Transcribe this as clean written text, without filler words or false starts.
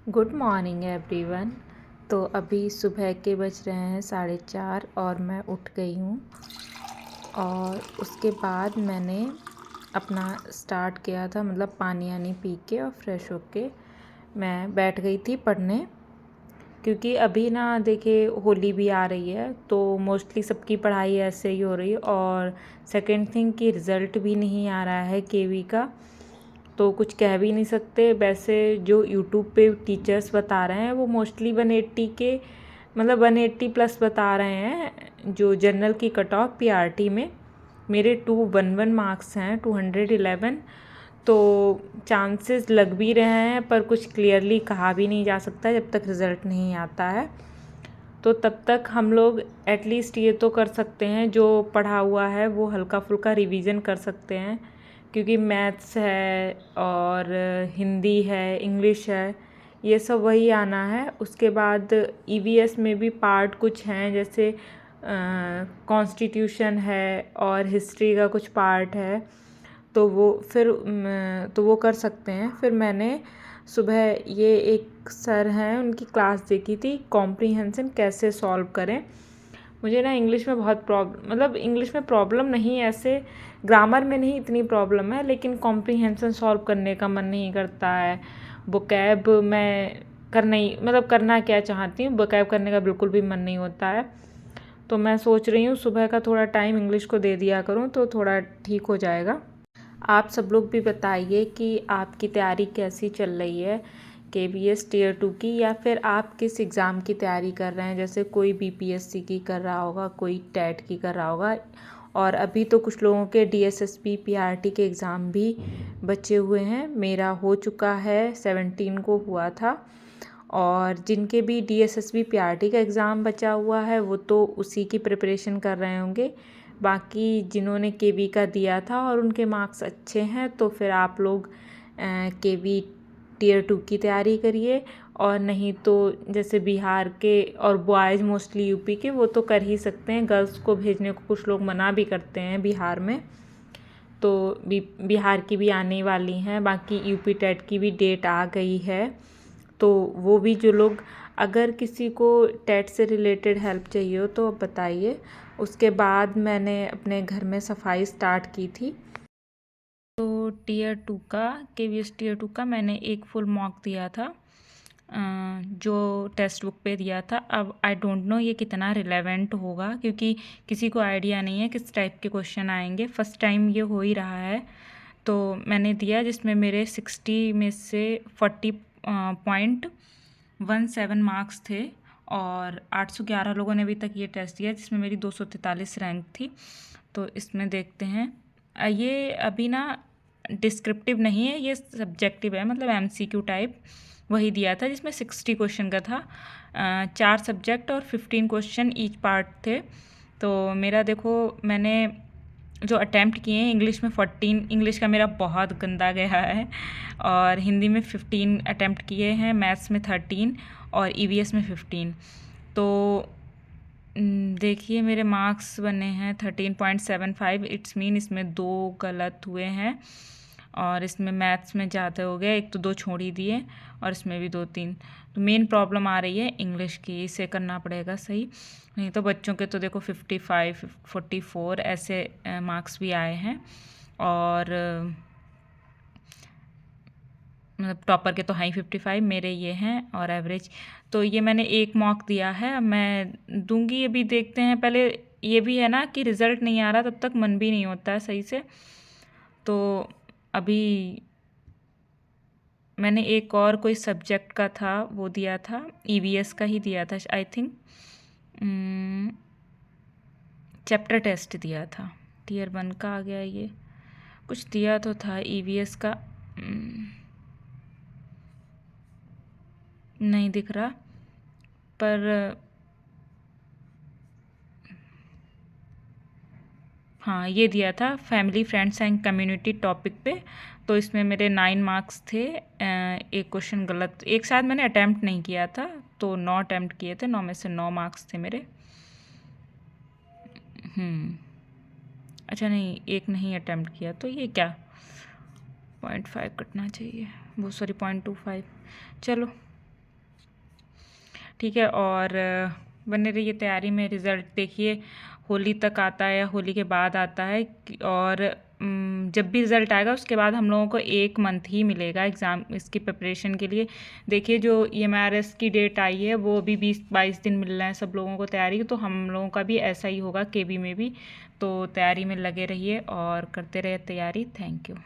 Good morning everyone. तो अभी सुबह के बज रहे हैं 4:30 और मैं उठ गई हूँ। और उसके बाद मैंने अपना स्टार्ट किया था, मतलब पानी वानी पी के और फ्रेश होके मैं बैठ गई थी पढ़ने। क्योंकि अभी ना देखिए होली भी आ रही है, तो मोस्टली सबकी पढ़ाई ऐसे ही हो रही है। और सेकंड थिंग कि रिज़ल्ट भी नहीं आ रहा है केवी का, तो कुछ कह भी नहीं सकते। वैसे जो यूट्यूब पे टीचर्स बता रहे हैं वो मोस्टली 180 के, मतलब 180 प्लस बता रहे हैं। जो जनरल की कट ऑफ पीआरटी में मेरे 211 मार्क्स हैं, 211। तो चांसेस लग भी रहे हैं, पर कुछ क्लियरली कहा भी नहीं जा सकता जब तक रिज़ल्ट नहीं आता है। तो तब तक हम लोग एटलीस्ट ये तो कर सकते हैं, जो पढ़ा हुआ है वो हल्का फुल्का रिवीजन कर सकते हैं। क्योंकि मैथ्स है और हिंदी है, इंग्लिश है, ये सब वही आना है। उसके बाद ईवीएस में भी पार्ट कुछ हैं, जैसे कॉन्स्टिट्यूशन है और हिस्ट्री का कुछ पार्ट है। तो वो कर सकते हैं। फिर मैंने सुबह ये एक सर हैं उनकी क्लास देखी थी, कॉम्प्रीहेंशन कैसे सॉल्व करें। मुझे ना इंग्लिश में बहुत मतलब इंग्लिश में प्रॉब्लम नहीं है, ऐसे ग्रामर में नहीं इतनी प्रॉब्लम है, लेकिन कॉम्प्रीहेंशन सॉल्व करने का मन नहीं करता है। वोकैब मैं करना क्या चाहती हूँ, वोकैब करने का बिल्कुल भी मन नहीं होता है। तो मैं सोच रही हूँ सुबह का थोड़ा टाइम इंग्लिश को दे दिया करूँ तो थोड़ा ठीक हो जाएगा। आप सब लोग भी बताइए कि आपकी तैयारी कैसी चल रही है, केवीएस टियर 2 की, या फिर आप किस एग्ज़ाम की तैयारी कर रहे हैं। जैसे कोई बीपीएससी की कर रहा होगा, कोई टेट की कर रहा होगा, और अभी तो कुछ लोगों के डीएसएसपी पीआरटी के एग्ज़ाम भी बचे हुए हैं। मेरा हो चुका है, 17 को हुआ था। और जिनके भी डीएसएसबी पीआरटी का एग्ज़ाम बचा हुआ है वो तो उसी की प्रिपरेशन कर रहे होंगे। बाकी जिन्होंने केवी का दिया था और उनके मार्क्स अच्छे हैं, तो फिर आप लोग केवी टियर 2 की तैयारी करिए। और नहीं तो जैसे बिहार के और बॉयज़ मोस्टली यूपी के, वो तो कर ही सकते हैं। गर्ल्स को भेजने को कुछ लोग मना भी करते हैं बिहार में, तो बिहार की भी आने वाली हैं। बाकी यूपी टेट की भी डेट आ गई है, तो वो भी जो लोग, अगर किसी को टेट से रिलेटेड हेल्प चाहिए हो तो आप बताइए। उसके बाद मैंने अपने घर में सफाई स्टार्ट की थी। तो टियर 2 का, केवीएस टियर 2 का मैंने एक फुल मॉक दिया था, जो टेक्स्ट बुक पे दिया था। अब आई डोंट नो ये कितना रिलेवेंट होगा, क्योंकि किसी को आइडिया नहीं है किस टाइप के क्वेश्चन आएंगे। फर्स्ट टाइम ये हो ही रहा है। तो मैंने दिया जिसमें मेरे 60 में से 40.17 मार्क्स थे, और 811 लोगों ने अभी तक ये टेस्ट दिया, जिसमें मेरी 243 रैंक थी। तो इसमें देखते हैं। ये अभी ना डिस्क्रिप्टिव नहीं है, ये सब्जेक्टिव है, मतलब एमसीक्यू टाइप वही दिया था, जिसमें 60 क्वेश्चन का था। 4 सब्जेक्ट और 15 क्वेश्चन ईच पार्ट थे। तो मेरा देखो, मैंने जो अटैम्प्ट किए हैं, इंग्लिश में 14, इंग्लिश का मेरा बहुत गंदा गया है, और हिंदी में 15 अटैम्प्ट किए हैं, मैथ्स में 13 और ईवीएस में 15। तो देखिए मेरे मार्क्स बने हैं 13.75। इट्स मीन इसमें 2 गलत हुए हैं, और इसमें मैथ्स में ज़्यादा हो गया, एक तो 2 छोड़ ही दिए, और इसमें भी 2-3। तो मेन प्रॉब्लम आ रही है इंग्लिश की, इसे करना पड़ेगा सही। नहीं तो बच्चों के तो देखो 55, 44 ऐसे मार्क्स भी आए हैं, और मतलब टॉपर के तो हाई 55, मेरे ये हैं, और एवरेज। तो ये मैंने एक मॉक दिया है, अब मैं दूंगी। अभी देखते हैं, पहले ये भी है ना कि रिज़ल्ट नहीं आ रहा, तब तक मन भी नहीं होता है सही से। तो अभी मैंने एक और कोई सब्जेक्ट का था वो दिया था, ईवीएस का ही दिया था आई थिंक। चैप्टर टेस्ट दिया था, टियर 1 का आ गया ये, कुछ दिया तो था ईवीएस का। नहीं दिख रहा, पर हाँ ये दिया था, family friends and community topic पे। तो इसमें मेरे 9 मार्क्स थे। एक क्वेश्चन गलत, एक शायद मैंने अटैम्प्ट नहीं किया था, तो 9 अटैम्प्ट किए थे, 9 में से 9 मार्क्स थे मेरे। अच्छा नहीं, एक नहीं अटैम्प्ट किया, तो ये क्या 0.5 कटना चाहिए, वो सॉरी 0.25। चलो ठीक है। और बने रहिए तैयारी में। रिज़ल्ट देखिए होली तक आता है या होली के बाद आता है, और जब भी रिज़ल्ट आएगा उसके बाद हम लोगों को 1 मंथ ही मिलेगा एग्ज़ाम इसकी प्रिपरेशन के लिए। देखिए जो EMRS की डेट आई है वो अभी 20-22 दिन मिल रहे हैं सब लोगों को तैयारी, तो हम लोगों का भी ऐसा ही होगा KB में भी। तो तैयारी में लगे रहिए और करते रहिए तैयारी। Thank you.